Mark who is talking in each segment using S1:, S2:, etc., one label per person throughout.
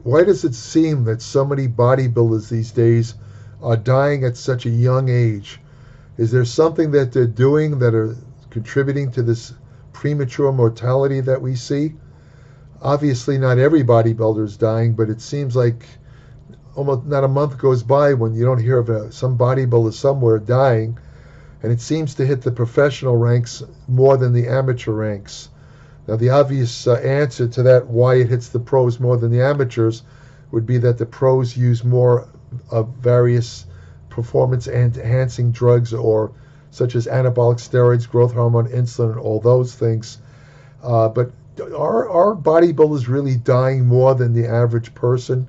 S1: why does it seem that so many bodybuilders these days are dying at such a young age? Is there something that they're doing that are contributing to this premature mortality that we see? Obviously, not every bodybuilder is dying, but it seems like almost not a month goes by when you don't hear of some bodybuilder somewhere dying, and it seems to hit the professional ranks more than the amateur ranks. Now, the obvious answer to that, why it hits the pros more than the amateurs, would be that the pros use more of various performance-enhancing drugs, or such as anabolic steroids, growth hormone, insulin, and all those things. But are bodybuilders really dying more than the average person?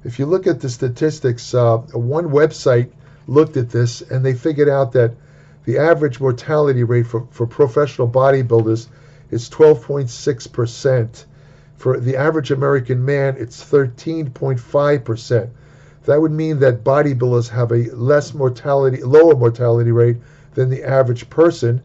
S1: If you look at the statistics, one website looked at this and they figured out that the average mortality rate for professional bodybuilders is 12.6%. For the average American man, it's 13.5%. That would mean that bodybuilders have a lower mortality rate than the average person.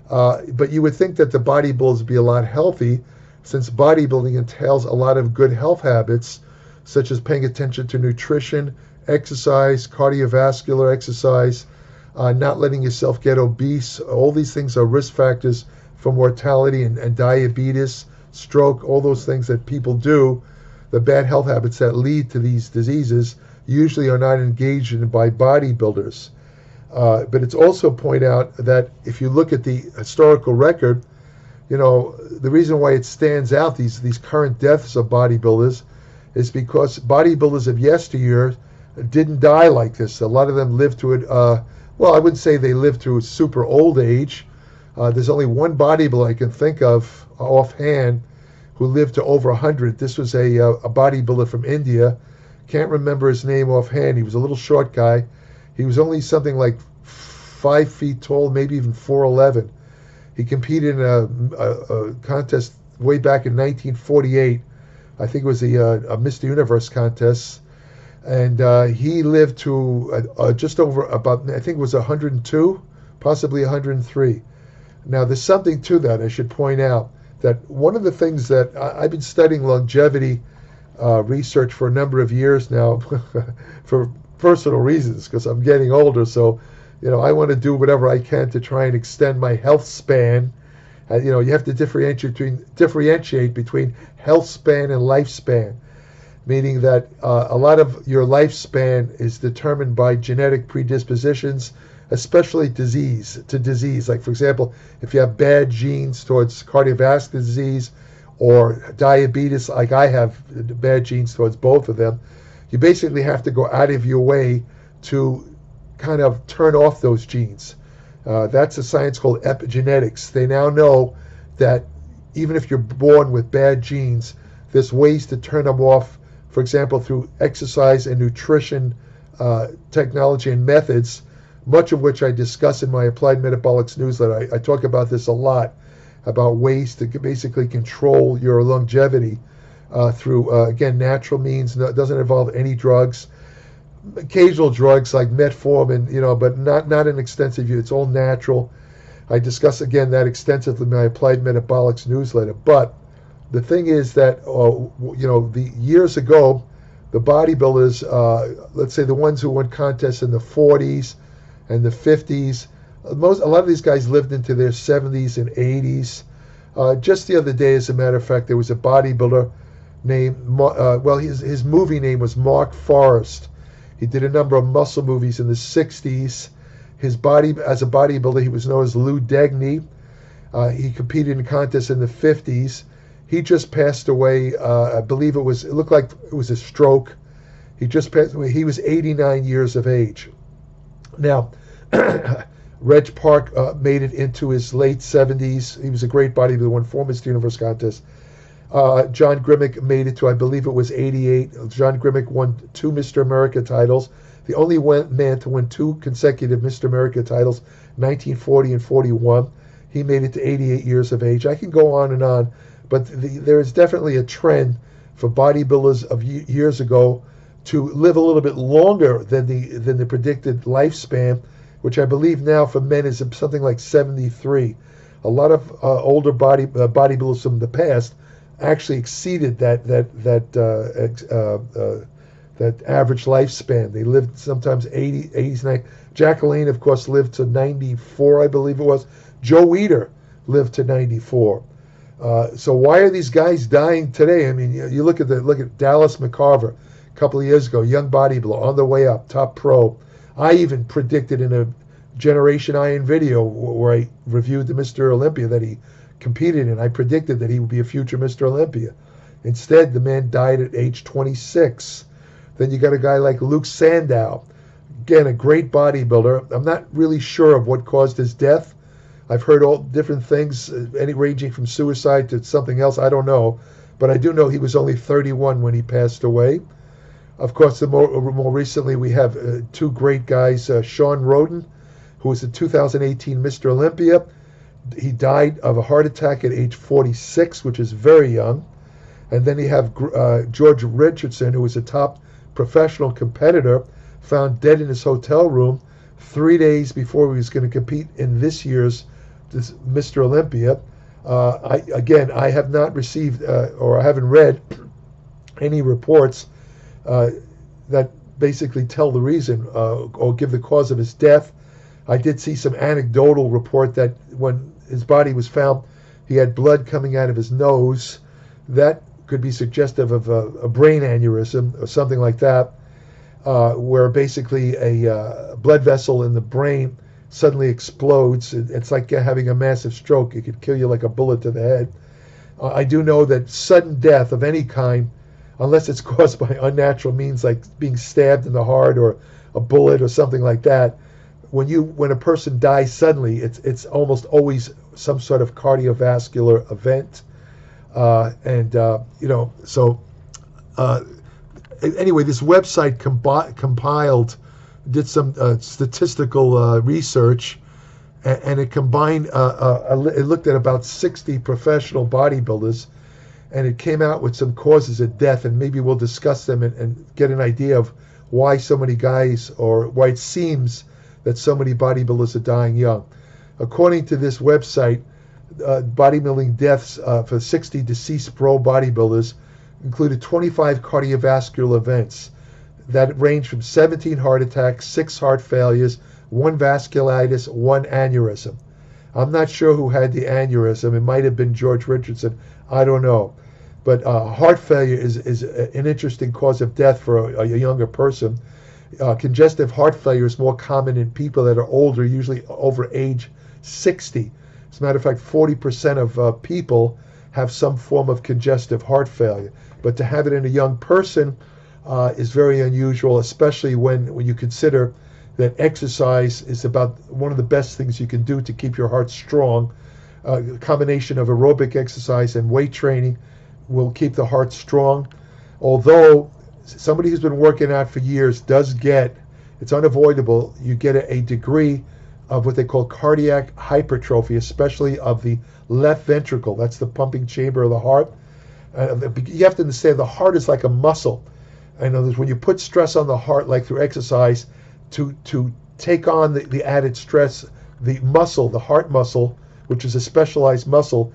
S1: But you would think that the bodybuilders would be a lot healthy, since bodybuilding entails a lot of good health habits, such as paying attention to nutrition, exercise, cardiovascular exercise, not letting yourself get obese. All these things are risk factors for mortality and diabetes, stroke, all those things that people do. The bad health habits that lead to these diseases usually are not engaged in by bodybuilders. But it's also point out that if you look at the historical record, you know, the reason why it stands out, these current deaths of bodybuilders, is because bodybuilders of yesteryear didn't die like this. A lot of them lived to it, well, I wouldn't say they lived to a super old age. There's only one bodybuilder I can think of offhand who lived to over 100. This was a bodybuilder from India. Can't remember his name offhand. He was a little short guy. He was only something like 5 feet tall, maybe even 4'11". He competed in a contest way back in 1948. I think it was a Mr. Universe contest. And he lived to just over about, I think it was 102, possibly 103. Now, there's something to that. I should point out that one of the things that I've been studying longevity research for a number of years now for personal reasons, because I'm getting older. So, you know, I want to do whatever I can to try and extend my health span. You know, you have to differentiate between health span and lifespan, meaning that a lot of your lifespan is determined by genetic predispositions, especially disease. Like, for example, if you have bad genes towards cardiovascular disease or diabetes, like I have bad genes towards both of them, you basically have to go out of your way to kind of turn off those genes. That's a science called epigenetics. They now know that even if you're born with bad genes, there's ways to turn them off, for example, through exercise and nutrition technology and methods, much of which I discuss in my Applied Metabolics newsletter. I talk about this a lot, about ways to basically control your longevity through, again, natural means. No, it doesn't involve any drugs. Occasional drugs like metformin, you know, but not an extensive use. It's all natural. I discuss, again, that extensively in my Applied Metabolics newsletter. But the thing is that, you know, the years ago, the bodybuilders, let's say the ones who won contests in the 40s and the 50s, a lot of these guys lived into their 70s and 80s. Just the other day, as a matter of fact, there was a bodybuilder named, well, his movie name was Mark Forrest. He did a number of muscle movies in the 60s. His body, as a bodybuilder, he was known as Lou Degny. He competed in contests in the 50s. He just passed away. I believe it looked like it was a stroke. He just passed away. He was 89 years of age. Now, Reg Park made it into his late 70s. He was a great bodybuilder, won 4 Mr. Universe contests. John Grimmick made it to, I believe it was 88. John Grimmick won 2 Mr. America titles. The only man to win 2 consecutive Mr. America titles, 1940 and 41. He made it to 88 years of age. I can go on, but there is definitely a trend for bodybuilders of years ago to live a little bit longer than the predicted lifespan, which I believe now for men is something like 73. A lot of older bodybuilders from the past actually exceeded that average lifespan. They lived sometimes 80, 89. Jacqueline, of course, lived to 94, I believe it was. Joe Weider lived to 94. So why are these guys dying today? I mean, you look at Dallas McCarver a couple of years ago, young bodybuilder on the way up, top pro. I even predicted in a Generation Iron video where I reviewed the Mr. Olympia that he competed in. I predicted that he would be a future Mr. Olympia. Instead, the man died at age 26. Then you got a guy like Luke Sandow, again, a great bodybuilder. I'm not really sure of what caused his death. I've heard all different things, any ranging from suicide to something else. I don't know. But I do know he was only 31 when he passed away. Of course, more recently, we have two great guys, Sean Roden, who was the 2018 Mr. Olympia. He died of a heart attack at age 46, which is very young. And then you have George Richardson, who was a top professional competitor, found dead in his hotel room 3 days before he was going to compete in this year's Mr. Olympia. I have not received or I haven't read any reports that basically tell the reason or give the cause of his death. I did see some anecdotal report that when his body was found, he had blood coming out of his nose. That could be suggestive of a brain aneurysm or something like that, where basically a blood vessel in the brain suddenly explodes. It's like having a massive stroke. It could kill you like a bullet to the head. I do know that sudden death of any kind, unless it's caused by unnatural means like being stabbed in the heart or a bullet or something like that, when a person dies suddenly, it's almost always some sort of cardiovascular event. Anyway, this website did some statistical research, and it combined, it looked at about 60 professional bodybuilders, and it came out with some causes of death, and maybe we'll discuss them and get an idea of why so many guys, or why it seems that so many bodybuilders are dying young. According to this website, bodybuilding deaths for 60 deceased pro bodybuilders included 25 cardiovascular events that range from 17 heart attacks, 6 heart failures, 1 vasculitis, 1 aneurysm. I'm not sure who had the aneurysm. It might have been George Richardson. I don't know. But heart failure is an interesting cause of death for a younger person. Congestive heart failure is more common in people that are older, usually over age 60. As a matter of fact, 40% of people have some form of congestive heart failure. But to have it in a young person is very unusual, especially when you consider that exercise is about one of the best things you can do to keep your heart strong. A combination of aerobic exercise and weight training will keep the heart strong. Although somebody who's been working out for years does get, it's unavoidable, you get a degree of what they call cardiac hypertrophy, especially of the left ventricle. That's the pumping chamber of the heart. You have to understand the heart is like a muscle. In other words, when you put stress on the heart, like through exercise, to take on the added stress, the muscle, the heart muscle, which is a specialized muscle,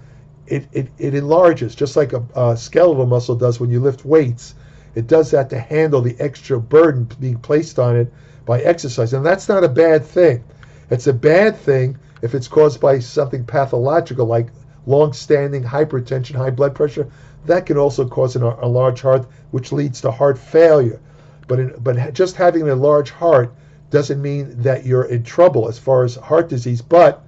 S1: it enlarges, just like a skeletal muscle does when you lift weights. It does that to handle the extra burden being placed on it by exercise. And that's not a bad thing. It's a bad thing if it's caused by something pathological like long-standing hypertension, high blood pressure. That can also cause a large heart, which leads to heart failure. But just having a large heart doesn't mean that you're in trouble as far as heart disease. But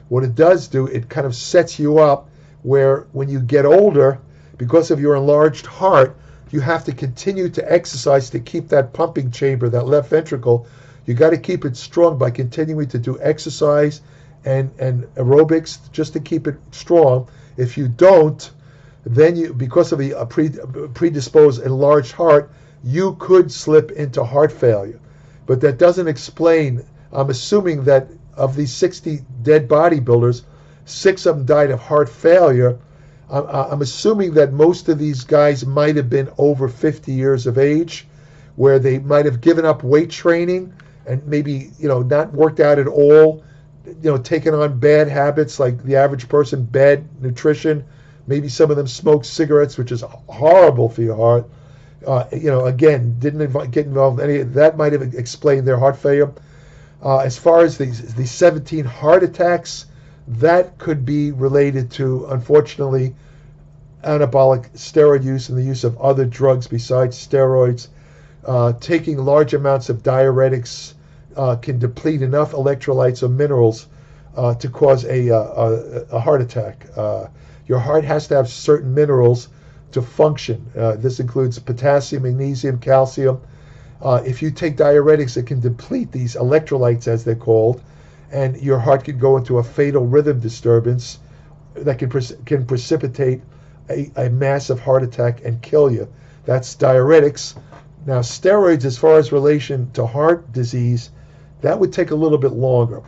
S1: what it does do, it kind of sets you up where when you get older, because of your enlarged heart, you have to continue to exercise to keep that pumping chamber, that left ventricle. You got to keep it strong by continuing to do exercise and aerobics just to keep it strong. If you don't, then you, because of a predisposed enlarged heart, you could slip into heart failure. But that doesn't explain, I'm assuming that of these 60 dead bodybuilders, 6 of them died of heart failure. I'm assuming that most of these guys might have been over 50 years of age, where they might have given up weight training and maybe, not worked out at all, taken on bad habits like the average person, bad nutrition, Maybe some of them smoked cigarettes, which is horrible for your heart. Again, didn't get involved in any that might have explained their heart failure. As far as the 17 heart attacks, that could be related to, unfortunately, anabolic steroid use and the use of other drugs besides steroids. Taking large amounts of diuretics can deplete enough electrolytes or minerals to cause a heart attack. Your heart has to have certain minerals to function. This includes potassium, magnesium, calcium. If you take diuretics, it can deplete these electrolytes, as they're called, and your heart can go into a fatal rhythm disturbance that can precipitate a massive heart attack and kill you. That's diuretics. Now, steroids, as far as relation to heart disease, that would take a little bit longer.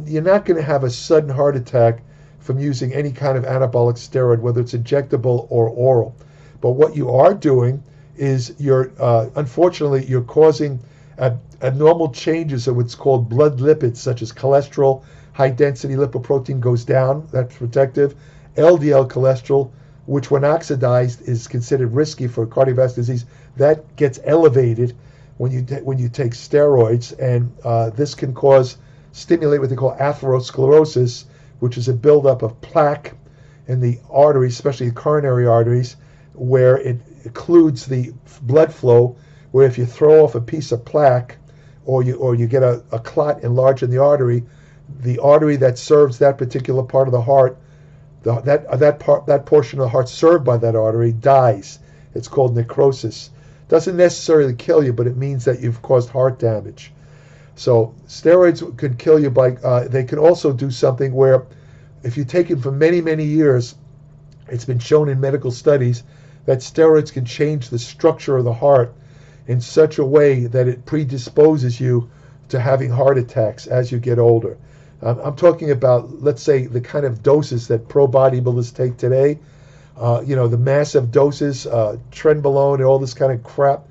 S1: You're not going to have a sudden heart attack from using any kind of anabolic steroid, whether it's injectable or oral. But what you are doing is unfortunately, you're causing abnormal changes of what's called blood lipids, such as cholesterol. High density lipoprotein goes down. That's protective. LDL cholesterol, which when oxidized is considered risky for cardiovascular disease, that gets elevated when you take steroids, and this can stimulate what they call atherosclerosis, which is a buildup of plaque in the arteries, especially the coronary arteries, where it occludes the blood flow. Where if you throw off a piece of plaque, or you get a clot enlarged in the artery that serves that particular part of the heart, that portion of the heart served by that artery dies. It's called necrosis. Doesn't necessarily kill you, but it means that you've caused heart damage. So steroids could kill you they can also do something where if you take it for many, many years, it's been shown in medical studies that steroids can change the structure of the heart in such a way that it predisposes you to having heart attacks as you get older. I'm talking about, let's say, the kind of doses that pro bodybuilders take today. The massive doses, trenbolone, and all this kind of crap.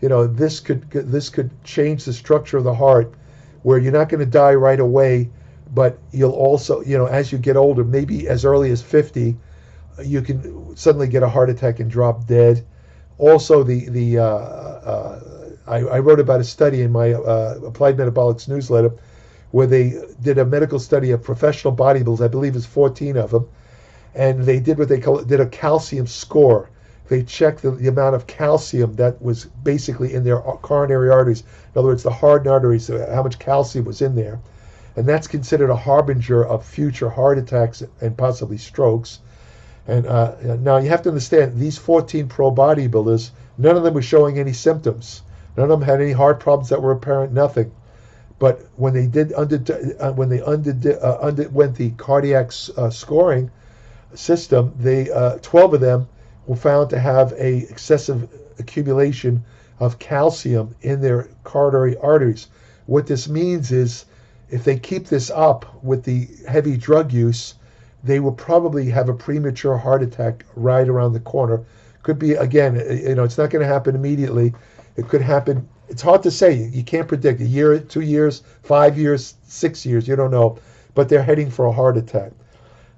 S1: This could change the structure of the heart, where you're not going to die right away, but you'll also, as you get older, maybe as early as 50, you can suddenly get a heart attack and drop dead. Also, I wrote about a study in my Applied Metabolics newsletter where they did a medical study of professional bodybuilders. I believe it's 14 of them, and they did did a calcium score. They checked the amount of calcium that was basically in their coronary arteries. In other words, the hardened arteries, how much calcium was in there. And that's considered a harbinger of future heart attacks and possibly strokes. And now you have to understand, these 14 pro bodybuilders, none of them were showing any symptoms. None of them had any heart problems that were apparent, nothing. But when they underwent the cardiac scoring system, 12 of them were found to have a excessive accumulation of calcium in their coronary arteries. What this means is, if they keep this up with the heavy drug use, they will probably have a premature heart attack right around the corner. Could be, again, it's not going to happen immediately. It could happen. It's hard to say. You can't predict. A year, 2 years, 5 years, 6 years. You don't know. But they're heading for a heart attack.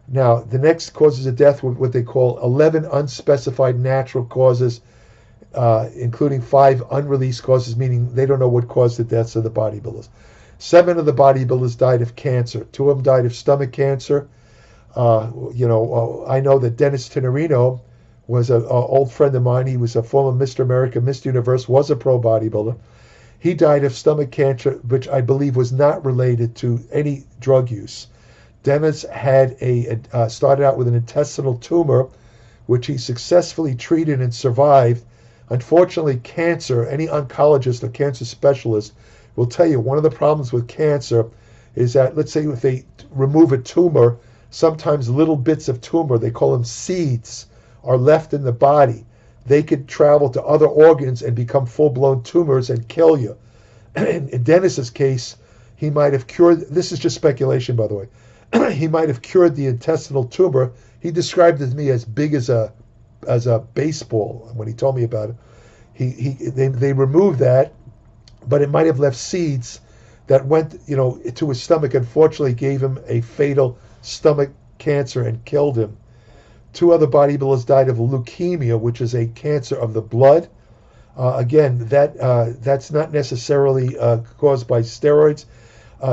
S1: Now, the next causes of death were what they call 11 unspecified natural causes, including 5 unreleased causes, meaning they don't know what caused the deaths of the bodybuilders. 7 of the bodybuilders died of cancer. 2 of them died of stomach cancer. I know that Dennis Tenorino was an old friend of mine. He was a former Mr. America, Mr. Universe, was a pro bodybuilder. He died of stomach cancer, which I believe was not related to any drug use. Dennis had started out with an intestinal tumor, which he successfully treated and survived. Unfortunately, cancer, any oncologist or cancer specialist will tell you one of the problems with cancer is that, let's say if they remove a tumor, sometimes little bits of tumor, they call them seeds, are left in the body. They could travel to other organs and become full-blown tumors and kill you. In Dennis's case, he might have cured, this is just speculation, by the way, he might have cured the intestinal tumor. He described it to me as big as a baseball when he told me about it. They removed that, but it might have left seeds that went, to his stomach. Unfortunately, gave him a fatal stomach cancer and killed him. Two other bodybuilders died of leukemia, which is a cancer of the blood. Again, that's not necessarily caused by steroids.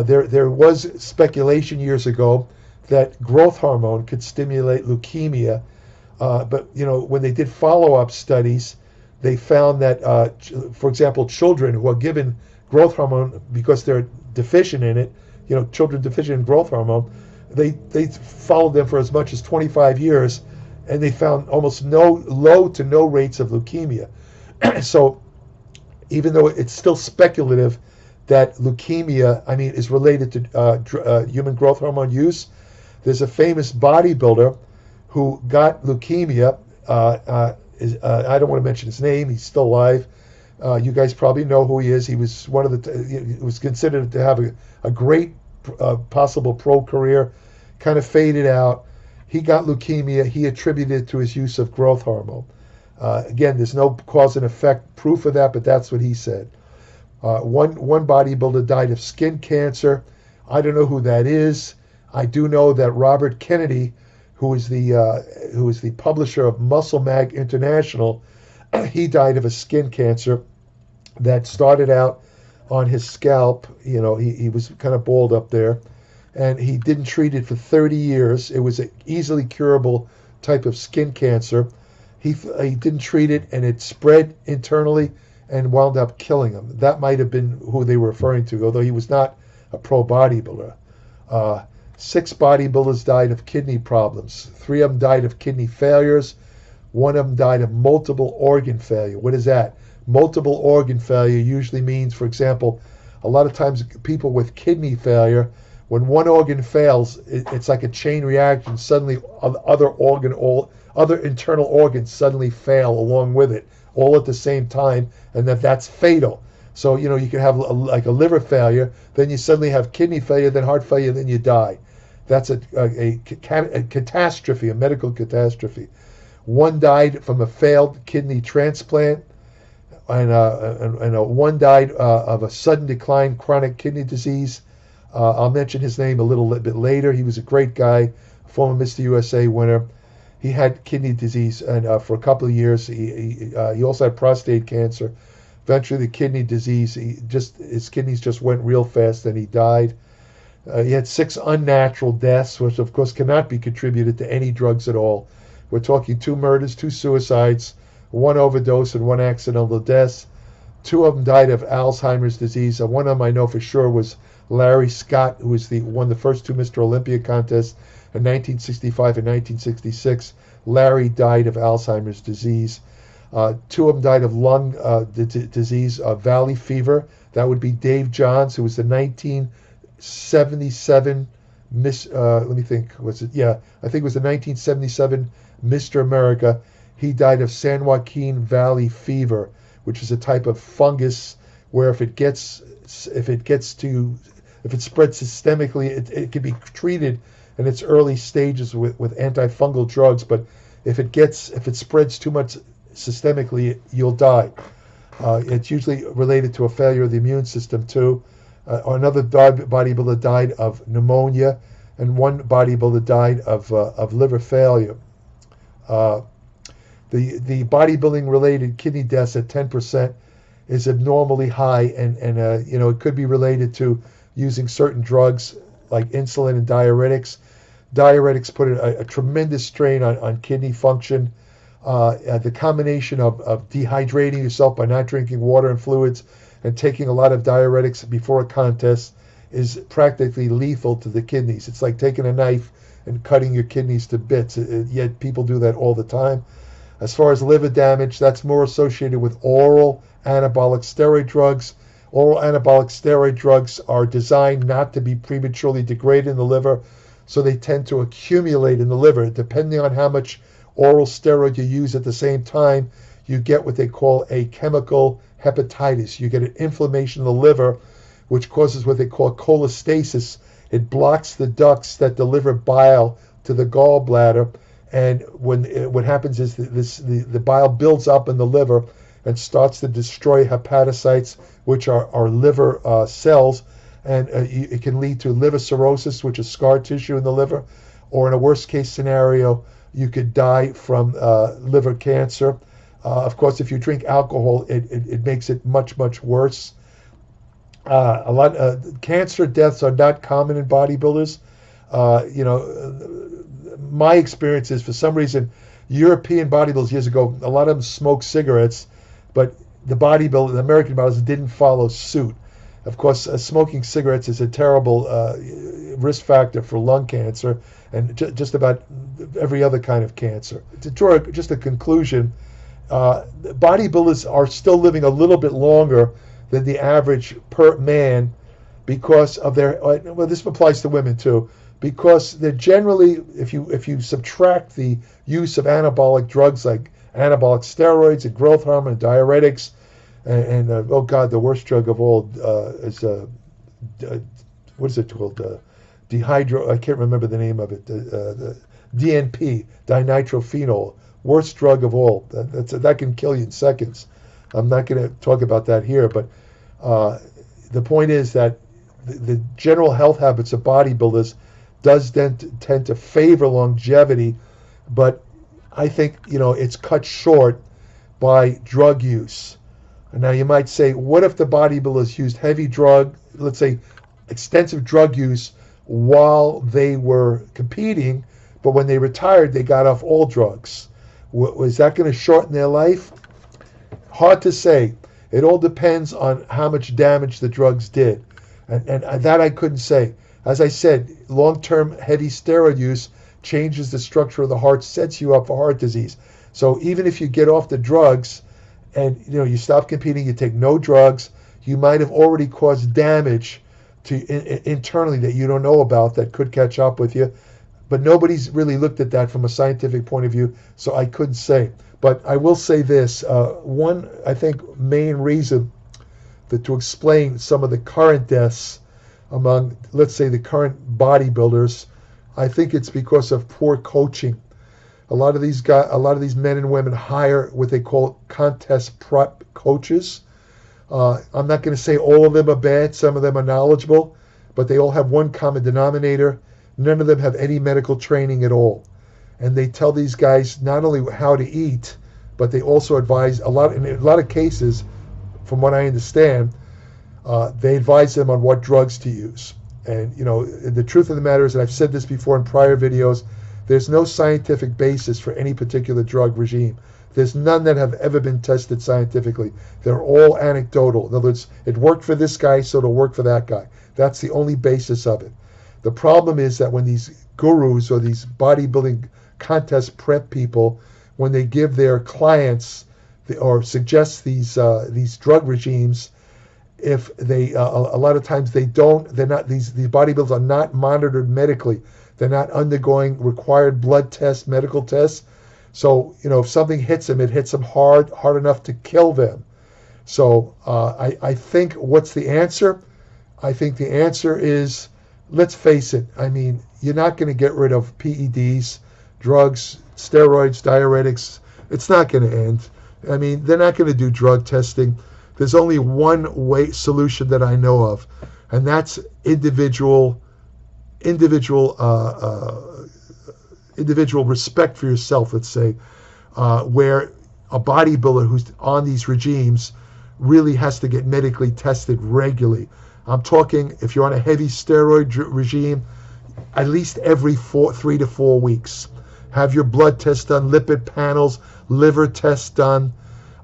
S1: There was speculation years ago that growth hormone could stimulate leukemia, but when they did follow-up studies, they found that, for example, children who are given growth hormone because they're deficient in it, children deficient in growth hormone, they followed them for as much as 25 years, and they found almost low to no rates of leukemia. So even though it's still speculative that leukemia, is related to human growth hormone use, there's a famous bodybuilder who got leukemia. I don't want to mention his name. He's still alive. You guys probably know who he is. He was he was considered to have a great possible pro career, kind of faded out. He got leukemia. He attributed it to his use of growth hormone. Again, there's no cause and effect proof of that, but that's what he said. One bodybuilder died of skin cancer. I don't know who that is. I do know that Robert Kennedy, who is the publisher of Muscle Mag International, he died of a skin cancer that started out on his scalp. He was kind of bald up there, and he didn't treat it for 30 years. It was an easily curable type of skin cancer. He didn't treat it, and it spread internally and wound up killing him. That might have been who they were referring to, although he was not a pro bodybuilder. 6 bodybuilders died of kidney problems. 3 of them died of kidney failures. 1 of them died of multiple organ failure. What is that? Multiple organ failure usually means, for example, a lot of times people with kidney failure, when one organ fails, it's like a chain reaction. Suddenly other internal organs suddenly fail along with it, all at the same time, and that's fatal. So, you can have like a liver failure, then you suddenly have kidney failure, then heart failure, then you die. That's a catastrophe, a medical catastrophe. 1 died from a failed kidney transplant, and 1 died of a sudden decline chronic kidney disease. I'll mention his name a little bit later. He was a great guy, former Mr. USA winner. He had kidney disease, and for a couple of years, he also had prostate cancer. Eventually, the kidney disease, his kidneys just went real fast, and he died. He had 6 unnatural deaths, which of course cannot be contributed to any drugs at all. We're talking 2 murders, 2 suicides, 1 overdose, and 1 accidental death. 2 of them died of Alzheimer's disease. One of them I know for sure was Larry Scott, who won the first 2 Mr. Olympia contests in 1965 and 1966. Larry died of Alzheimer's disease. 2 of them died of lung disease, valley fever. That would be Dave Johns, who was the 1977 let me think, was it? Yeah, I think it was the 1977 Mr. America. He died of San Joaquin Valley fever, which is a type of fungus where if it spreads systemically, it can be treated in its early stages with antifungal drugs, but if it spreads too much systemically, you'll die. It's usually related to a failure of the immune system too. Another bodybuilder died of pneumonia, and 1 bodybuilder died of liver failure. The bodybuilding related kidney deaths at 10% is abnormally high, and it could be related to using certain drugs like insulin and diuretics. Diuretics put a tremendous strain on kidney function. The combination of dehydrating yourself by not drinking water and fluids and taking a lot of diuretics before a contest is practically lethal to the kidneys. It's like taking a knife and cutting your kidneys to bits. Yet people do that all the time. As far as liver damage, that's more associated with oral anabolic steroid drugs. Oral anabolic steroid drugs are designed not to be prematurely degraded in the liver, so they tend to accumulate in the liver. Depending on how much oral steroid you use at the same time, you get what they call a chemical hepatitis. You get an inflammation in the liver, which causes what they call cholestasis. It blocks the ducts that deliver bile to the gallbladder, and what happens is the bile builds up in the liver and starts to destroy hepatocytes, which are liver cells, and it can lead to liver cirrhosis, which is scar tissue in the liver, or in a worst case scenario, you could die from liver cancer. Of course, if you drink alcohol, it makes it much, much worse. Cancer deaths are not common in bodybuilders. My experience is, for some reason, European bodybuilders years ago, a lot of them smoked cigarettes, but the American bodybuilders didn't follow suit. Of course, smoking cigarettes is a terrible risk factor for lung cancer and just about every other kind of cancer. To draw just a conclusion, bodybuilders are still living a little bit longer than the average per man because of their, well, this applies to women too, because they're generally, if you subtract the use of anabolic drugs like anabolic steroids and growth hormone and diuretics, and oh God, the worst drug of all is what is it called? I can't remember the name of it. The DNP, dinitrophenol, worst drug of all. That can kill you in seconds. I'm not going to talk about that here, but the point is that the general health habits of bodybuilders does tend to favor longevity, but I think it's cut short by drug use. Now you might say, what if the bodybuilders used heavy drug, let's say extensive drug use while they were competing, but when they retired they got off all drugs? Was that going to shorten their life? Hard to say. It all depends on how much damage the drugs did. And that I couldn't say. As I said, long-term heavy steroid use changes the structure of the heart, sets you up for heart disease. So even if you get off the drugs and you stop competing, you take no drugs, you might have already caused damage to internally that you don't know about that could catch up with you. But nobody's really looked at that from a scientific point of view, so I couldn't say. But I will say this, one, I think, main reason that to explain some of the current deaths among, let's say, the current bodybuilders, I think it's because of poor coaching. A lot of these men and women hire what they call contest prep coaches. I'm not going to say all of them are bad. Some of them are knowledgeable, but they all have one common denominator. None of them have any medical training at all. And they tell these guys not only how to eat, but they also advise in a lot of cases, from what I understand, they advise them on what drugs to use. And the truth of the matter is, and I've said this before in prior videos, there's no scientific basis for any particular drug regime. There's none that have ever been tested scientifically. They're all anecdotal. In other words, it worked for this guy, so it'll work for that guy. That's the only basis of it. The problem is that when these gurus or these bodybuilding contest prep people, when they give their clients or suggest these drug regimes, if they a lot of times they're not, these bodybuilders are not monitored medically. They're not undergoing required blood tests, medical tests. So if something hits them, it hits them hard enough to kill them. So I think, what's the answer? I think the answer is, let's face it. I mean, you're not going to get rid of PEDs, drugs, steroids, diuretics. It's not going to end. I mean, they're not going to do drug testing. There's only one solution that I know of, and that's individual respect for yourself, let's say, where a bodybuilder who's on these regimes really has to get medically tested regularly. I'm talking, if you're on a heavy steroid regime, at least every 3 to 4 weeks. Have your blood tests done, lipid panels, liver tests done,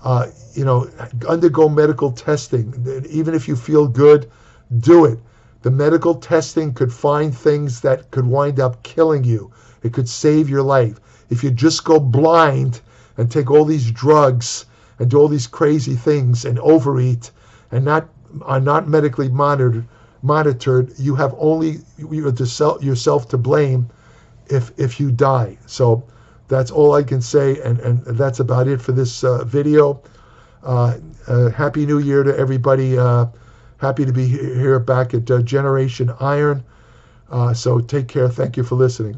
S1: undergo medical testing. Even if you feel good, do it. The medical testing could find things that could wind up killing you. It could save your life. If you just go blind and take all these drugs and do all these crazy things and overeat and are not medically monitored, you have only yourself to blame if you die. So that's all I can say, and that's about it for this video. Happy New Year to everybody. Happy to be here back at Generation Iron. So take care. Thank you for listening.